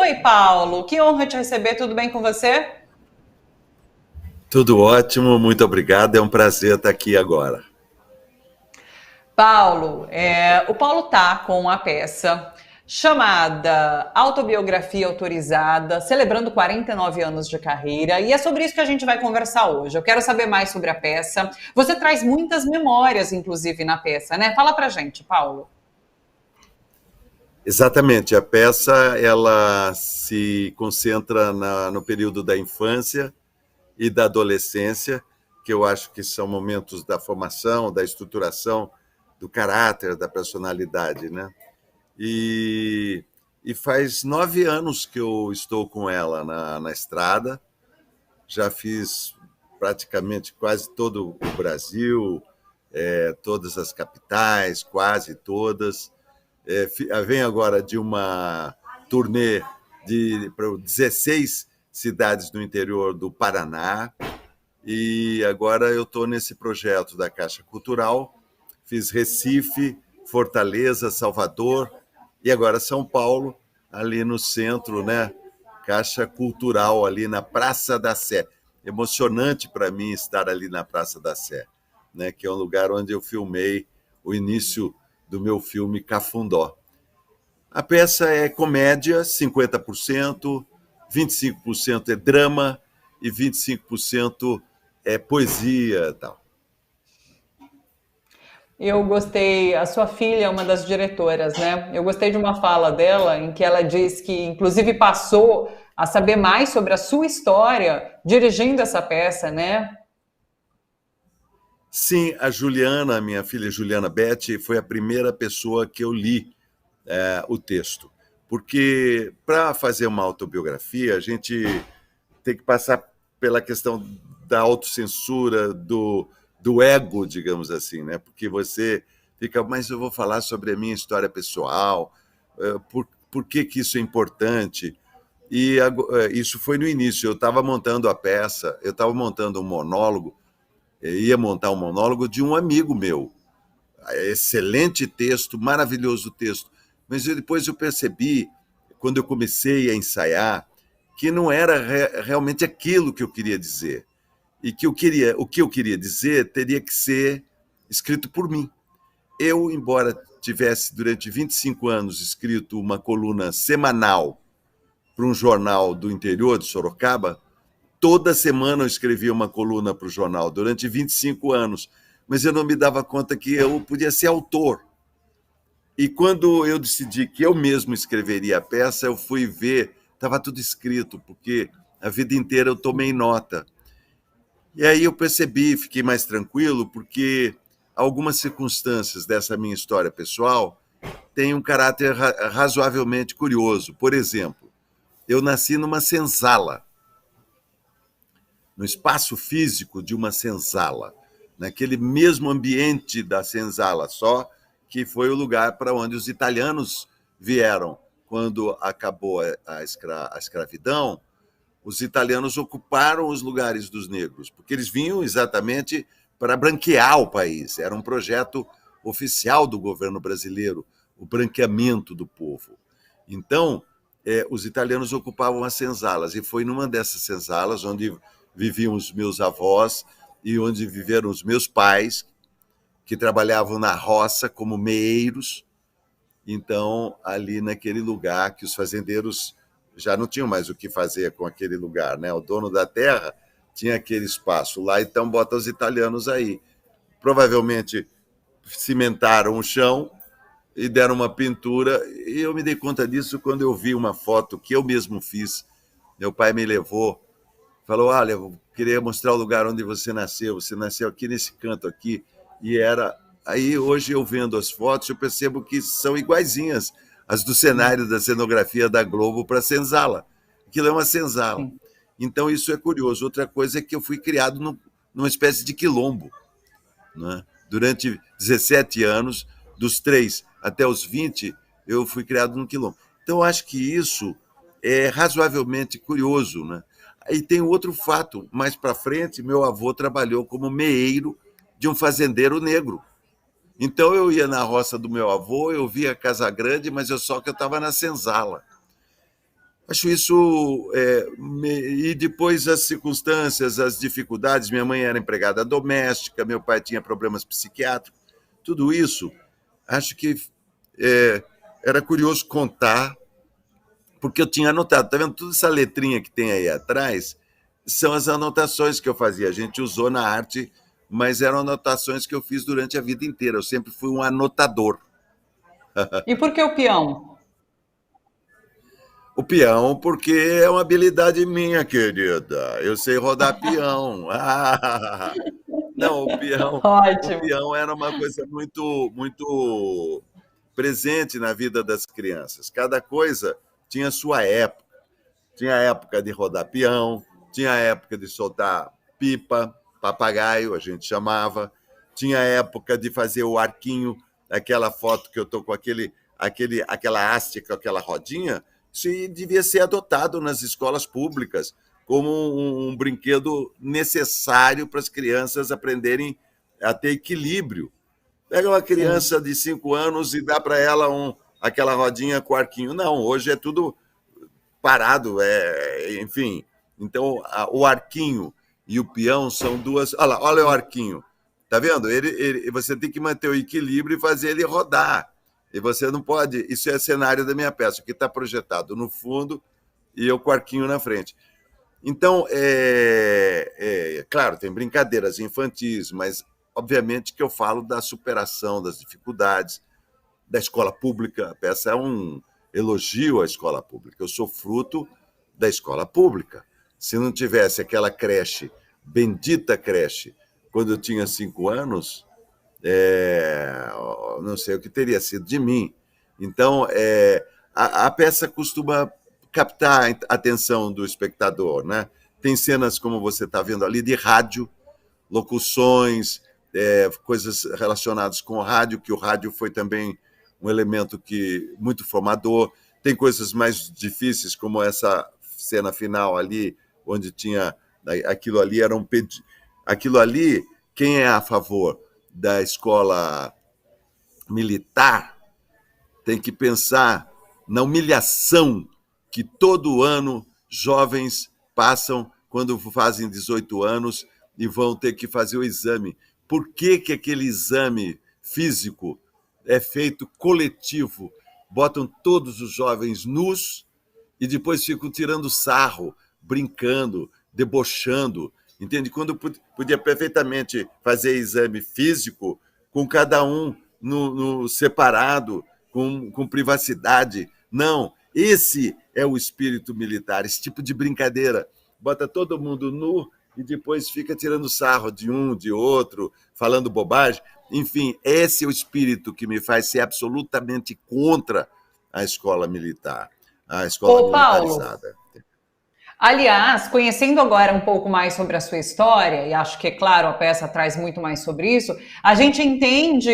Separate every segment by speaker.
Speaker 1: Oi, Paulo, que honra te receber, tudo bem com você?
Speaker 2: Tudo ótimo, muito obrigado. É um prazer estar aqui agora.
Speaker 1: Paulo, o Paulo tá com uma peça chamada Autobiografia Autorizada, celebrando 49 anos de carreira, e é sobre isso que a gente vai conversar hoje. Eu quero saber mais sobre a peça. Você traz muitas memórias, inclusive, na peça, né? Fala pra gente, Paulo.
Speaker 2: Exatamente, a peça ela se concentra no período da infância e da adolescência, que eu acho que são momentos da formação, da estruturação do caráter, da personalidade, né? E, e faz 9 anos que eu estou com ela na estrada. Já fiz praticamente quase todo o Brasil, todas as capitais, quase todas. Vem agora de uma turnê para 16 cidades no interior do Paraná, e agora eu estou nesse projeto da Caixa Cultural. Fiz Recife, Fortaleza, Salvador e agora São Paulo, ali no centro, né? Caixa Cultural, ali na Praça da Sé. Emocionante para mim estar ali na Praça da Sé, né? Que é um lugar onde eu filmei o início do meu filme Cafundó. A peça é comédia, 50%, 25% é drama e 25% é poesia e tal.
Speaker 1: Eu gostei, a sua filha é uma das diretoras, né? Eu gostei de uma fala dela em que ela diz que, inclusive, passou a saber mais sobre a sua história dirigindo essa peça, né?
Speaker 2: Sim, a Juliana, minha filha Juliana Betti, foi a primeira pessoa que eu li o texto. Porque para fazer uma autobiografia, a gente tem que passar pela questão da autocensura, do ego, digamos assim, né? Porque você fica, mas eu vou falar sobre a minha história pessoal, por que que isso é importante? E isso foi no início, eu estava montando a peça, eu estava montando um monólogo, ia montar um monólogo de um amigo meu. Excelente texto, maravilhoso texto. Mas depois eu percebi, quando eu comecei a ensaiar, que não era realmente aquilo que eu queria dizer. E que o que eu queria dizer teria que ser escrito por mim. Eu, embora tivesse durante 25 anos escrito uma coluna semanal para um jornal do interior de Sorocaba, toda semana eu escrevia uma coluna para o jornal durante 25 anos, mas eu não me dava conta que eu podia ser autor. E quando eu decidi que eu mesmo escreveria a peça, eu fui ver, estava tudo escrito, porque a vida inteira eu tomei nota. E aí eu percebi, fiquei mais tranquilo, porque algumas circunstâncias dessa minha história pessoal têm um caráter razoavelmente curioso. Por exemplo, eu nasci numa senzala, no espaço físico de uma senzala, naquele mesmo ambiente da senzala, só que foi o lugar para onde os italianos vieram. Quando acabou a escravidão, os italianos ocuparam os lugares dos negros, porque eles vinham exatamente para branquear o país. Era um projeto oficial do governo brasileiro, o branqueamento do povo. Então, os italianos ocupavam as senzalas, e foi numa dessas senzalas onde viviam os meus avós e onde viveram os meus pais, que trabalhavam na roça como meeiros. Então, ali naquele lugar que os fazendeiros já não tinham mais o que fazer com aquele lugar, né? O dono da terra tinha aquele espaço lá, então bota os italianos aí. Provavelmente cimentaram o chão e deram uma pintura, e eu me dei conta disso quando eu vi uma foto que eu mesmo fiz. Meu pai me levou, falou: olha, eu queria mostrar o lugar onde você nasceu aqui nesse canto aqui, e era... Aí hoje eu vendo as fotos, eu percebo que são iguaizinhas as do cenário da cenografia da Globo para a senzala. Aquilo é uma senzala.
Speaker 1: Sim.
Speaker 2: Então isso é curioso. Outra coisa é que eu fui criado numa espécie de quilombo, né? Durante 17 anos, dos 3 até os 20, eu fui criado num quilombo. Então, eu acho que isso é razoavelmente curioso, né? E tem outro fato. Mais para frente, meu avô trabalhou como meeiro de um fazendeiro negro. Então, eu ia na roça do meu avô, eu via a Casa Grande, mas só que eu estava na senzala. Acho isso. E depois as circunstâncias, as dificuldades. Minha mãe era empregada doméstica, meu pai tinha problemas psiquiátricos. Tudo isso, acho que é, era curioso contar, porque eu tinha anotado. Está vendo? Toda essa letrinha que tem aí atrás são as anotações que eu fazia. A gente usou na arte, mas eram anotações que eu fiz durante a vida inteira. Eu sempre fui um anotador.
Speaker 1: E por que o peão?
Speaker 2: O peão, porque é uma habilidade minha, querida. Eu sei rodar peão. Não, o
Speaker 1: Ótimo.
Speaker 2: peão era uma coisa muito, muito presente na vida das crianças. Cada coisa tinha sua época. Tinha a época de rodar peão, tinha a época de soltar pipa, papagaio, a gente chamava. Tinha a época de fazer o arquinho, aquela foto que eu estou com aquela haste, com aquela rodinha. Isso devia ser adotado nas escolas públicas como um brinquedo necessário para as crianças aprenderem a ter equilíbrio. Pega uma
Speaker 1: Sim.
Speaker 2: criança de 5 anos e dá para ela aquela rodinha com arquinho. Não, hoje é tudo parado, enfim. Então, o arquinho e o peão são duas. Olha lá, olha o arquinho. Tá vendo? Você tem que manter o equilíbrio e fazer ele rodar. E você não pode. Isso é cenário da minha peça, que está projetado no fundo e eu com o arquinho na frente. Então, claro, tem brincadeiras infantis, mas obviamente que eu falo da superação das dificuldades da escola pública. A peça é um elogio à escola pública. Eu sou fruto da escola pública. Se não tivesse aquela creche, bendita creche, quando eu tinha 5 anos, não sei o que teria sido de mim. Então, a peça costuma captar a atenção do espectador, né? Tem cenas, como você está vendo ali, de rádio, locuções, coisas relacionadas com o rádio, que o rádio foi também um elemento muito formador. Tem coisas mais difíceis, como essa cena final ali, onde tinha aquilo ali era um pedido. Aquilo ali, quem é a favor da escola militar tem que pensar na humilhação que todo ano jovens passam quando fazem 18 anos e vão ter que fazer o exame. Por que, que aquele exame físico é feito coletivo? Botam todos os jovens nus e depois ficam tirando sarro, brincando, debochando. Entende? Quando podia perfeitamente fazer exame físico com cada um no separado, com privacidade. Não, esse é o espírito militar, esse tipo de brincadeira. Bota todo mundo nu e depois fica tirando sarro de um, de outro, falando bobagem. Enfim, esse é o espírito que me faz ser absolutamente contra a escola militar, a escola
Speaker 1: Ô, Paulo,
Speaker 2: militarizada.
Speaker 1: aliás, conhecendo agora um pouco mais sobre a sua história, e acho que, claro, a peça traz muito mais sobre isso, a gente entende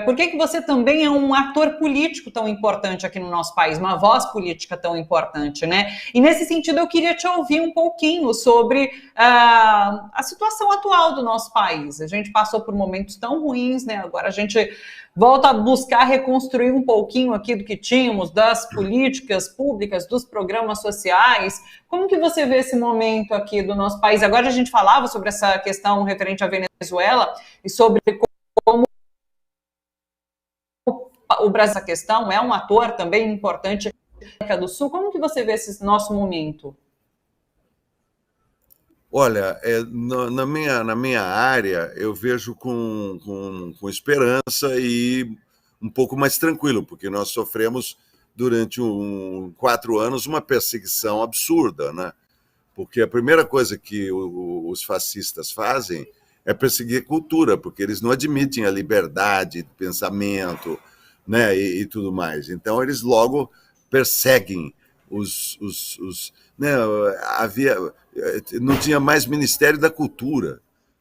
Speaker 1: por que que você também é um ator político tão importante aqui no nosso país, uma voz política tão importante, né? E nesse sentido, eu queria te ouvir um pouquinho sobre a situação atual do nosso país. A gente passou por momentos tão ruins, né? Agora a gente volta a buscar reconstruir um pouquinho aqui do que tínhamos, das políticas públicas, dos programas sociais. Como que você vê esse momento aqui do nosso país? Agora a gente falava sobre essa questão referente à Venezuela e sobre como o Brasil, essa questão, é um ator também importante da América do Sul. Como que você vê esse nosso momento?
Speaker 2: Olha, na minha área, eu vejo com esperança e um pouco mais tranquilo, porque nós sofremos durante 4 anos uma perseguição absurda, né? Porque a primeira coisa que os fascistas fazem é perseguir a cultura, porque eles não admitem a liberdade de pensamento, né, e tudo mais. Então, eles logo perseguem né, havia, não tinha mais Ministério da Cultura,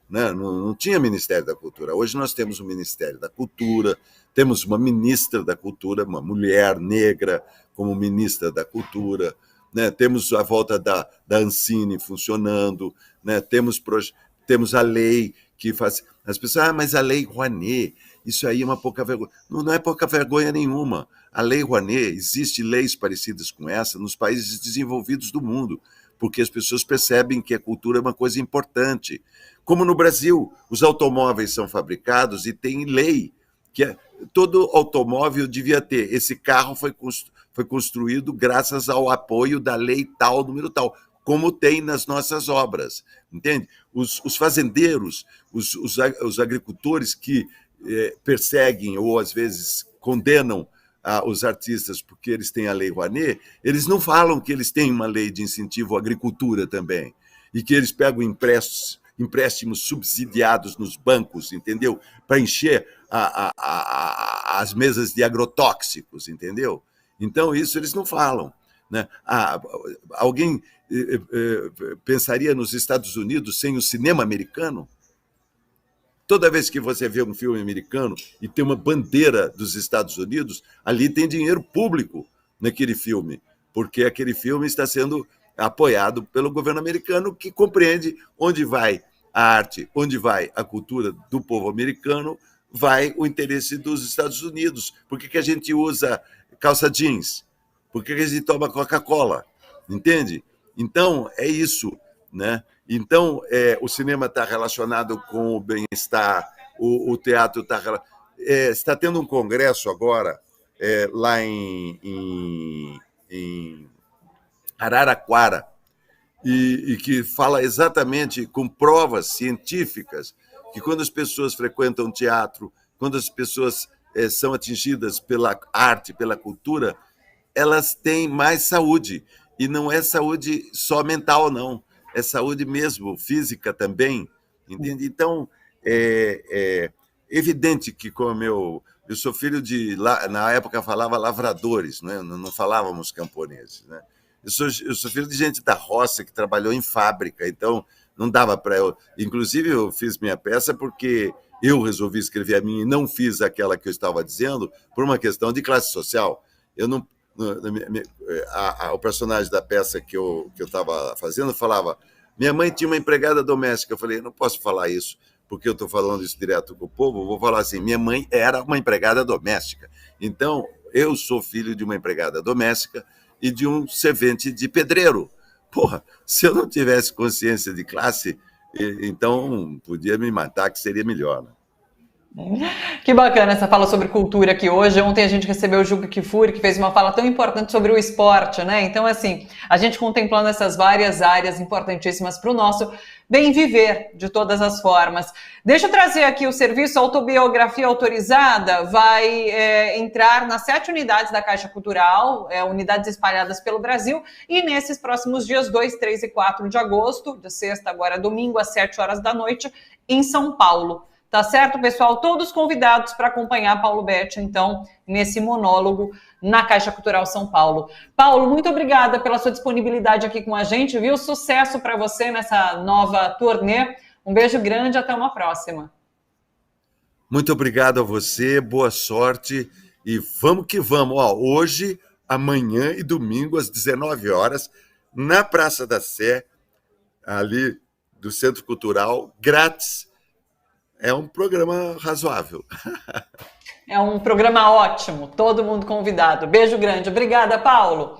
Speaker 2: né? Não tinha Ministério da Cultura. Hoje nós temos o Ministério da Cultura, temos uma ministra da Cultura, uma mulher negra como ministra da Cultura, né? Temos a volta da Ancine funcionando, né? Temos a lei que faz. As pessoas, mas a lei Rouanet, Isso aí é uma pouca vergonha. Não, não é pouca vergonha nenhuma. A Lei Rouanet, existe leis parecidas com essa nos países desenvolvidos do mundo, porque as pessoas percebem que a cultura é uma coisa importante. Como no Brasil, os automóveis são fabricados e tem lei que todo automóvel devia ter. Esse carro foi construído graças ao apoio da lei tal, número tal, como tem nas nossas obras, entende? Os fazendeiros, os agricultores que perseguem ou às vezes condenam os artistas porque eles têm a Lei Rouanet, eles não falam que eles têm uma lei de incentivo à agricultura também, e que eles pegam empréstimos subsidiados nos bancos, entendeu? Para encher as mesas de agrotóxicos, entendeu? Então, isso eles não falam, né? Alguém pensaria nos Estados Unidos sem o cinema americano? Toda vez que você vê um filme americano e tem uma bandeira dos Estados Unidos, ali tem dinheiro público naquele filme, porque aquele filme está sendo apoiado pelo governo americano, que compreende onde vai a arte, onde vai a cultura do povo americano, vai o interesse dos Estados Unidos. Por que a gente usa calça jeans? Por que a gente toma Coca-Cola? Entende? Então, é isso, né? Então, o cinema está relacionado com o bem-estar, o teatro está tendo um congresso agora, lá em Araraquara, e que fala exatamente com provas científicas que quando as pessoas frequentam teatro, quando as pessoas são atingidas pela arte, pela cultura, elas têm mais saúde. E não é saúde só mental, não. É saúde mesmo, física também. Entende? Então, é evidente que, como eu sou filho de, na época falava lavradores, né? Não falávamos camponeses, né? Eu sou filho de gente da roça que trabalhou em fábrica, então não dava para eu. Inclusive, eu fiz minha peça porque eu resolvi escrever a minha e não fiz aquela que eu estava dizendo por uma questão de classe social. Eu não. O personagem da peça que eu estava fazendo falava: minha mãe tinha uma empregada doméstica. Eu falei: não posso falar isso, porque eu estou falando isso direto com o povo. Eu vou falar assim: minha mãe era uma empregada doméstica. Então, eu sou filho de uma empregada doméstica e de um servente de pedreiro. Porra, se eu não tivesse consciência de classe, então podia me matar, que seria melhor, né?
Speaker 1: Que bacana essa fala sobre cultura aqui hoje. Ontem a gente recebeu o Juca Kfouri, que fez uma fala tão importante sobre o esporte, né? Então, assim, a gente contemplando essas várias áreas importantíssimas para o nosso bem viver de todas as formas. Deixa eu trazer aqui o serviço Autobiografia Autorizada, vai entrar nas 7 unidades da Caixa Cultural, unidades espalhadas pelo Brasil, e nesses próximos dias 2, 3 e 4 de agosto, de sexta agora domingo, às 7 horas da noite, em São Paulo. Tá certo, pessoal? Todos convidados para acompanhar Paulo Betti, então, nesse monólogo na Caixa Cultural São Paulo. Paulo, muito obrigada pela sua disponibilidade aqui com a gente, viu? Sucesso para você nessa nova turnê. Um beijo grande, até uma próxima.
Speaker 2: Muito obrigado a você, boa sorte e vamos que vamos. Hoje, amanhã e domingo, às 19 horas, na Praça da Sé, ali do Centro Cultural, grátis. É um programa razoável.
Speaker 1: É um programa ótimo, todo mundo convidado. Beijo grande. Obrigada, Paulo.